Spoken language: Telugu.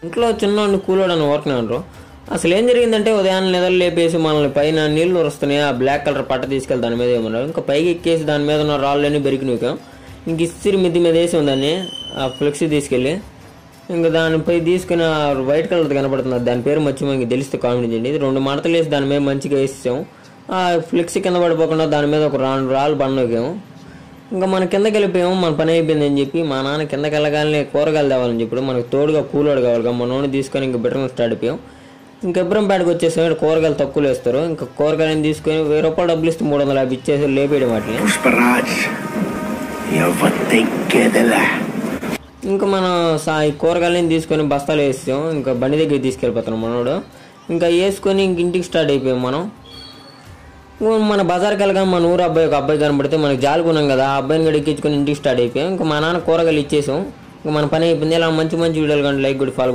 ఇంట్లో చిన్నోడిని కూలోడని ఊరుకున్నారు. అసలు ఏం జరిగిందంటే ఉదయాన్నే నిద్ర లేపేసి మనల్ని పైన నీళ్లు వస్తున్నాయి, ఆ బ్లాక్ కలర్ పట్ట తీసుకెళ్ళి దాని మీద ఏమన్నారు, ఇంకా పైకి ఎక్కేసి దాని మీద ఉన్న రాళ్ళని బెరికి నూకాం. ఇంక ఇస్తిరి మిద్ది మీద వేసి ఉందని ఆ ఫ్లెక్సీ తీసుకెళ్ళి ఇంకా దానిపై తీసుకుని వైట్ కలర్ కనపడుతుంది, దాని పేరు మర్చిపోయి తెలిస్తే కామెంట్ చేయండి. ఇది 2 మడతలు వేసి దాని మీద మంచిగా వేసాం. ఆ ఫ్లెక్సీ కింద పడిపోకుండా దాని మీద ఒక రాళ్ళు బండోకాము. ఇంకా మన కిందకి వెళ్ళిపోయాము, మన పని అయిపోయింది అని చెప్పి మా నాన్న కిందకి వెళ్ళగానే కూరగాయలు తేవాలని చెప్పి మనకు తోడుగా కూలోడు కావాలి, మా నూనె తీసుకొని ఇంకా బిడ్డను స్టార్ట్ అయిపోయాం. ఇంకా ఇబ్రహంపేటకు వచ్చేసాడు, కూరగాయలు తక్కువలో వేస్తారు. ఇంకా కూరగాయలను తీసుకొని 1000 రూపాయలు డబ్బులు ఇస్తే 350 ఇచ్చేసి లేపేయడం వాటిని. ఇంకా మనం ఈ కూరగాయలని తీసుకొని బస్తాలు వేసాం. ఇంకా బండి దగ్గరికి తీసుకెళ్ళిపోతున్నాం మనోడు. ఇంకా వేసుకొని ఇంక ఇంటికి స్టార్ట్ అయిపోయాం. మన బజార్కి వెళ్ళగా మన ఊరు అబ్బాయి ఒక అబ్బాయి కనబడితే మనకి జాలుకున్నాం కదా, ఆ అబ్బాయిని కూడా ఎక్కించుకొని ఇంటికి స్టార్ట్ అయిపోయాం. ఇంకా మా నాన్న కూరగాయలు ఇచ్చేసాం. ఇంకా మన పని అయిపోయింది. ఇలా మంచి వీడియోలు కానీ లైక్ కూడా ఫాలో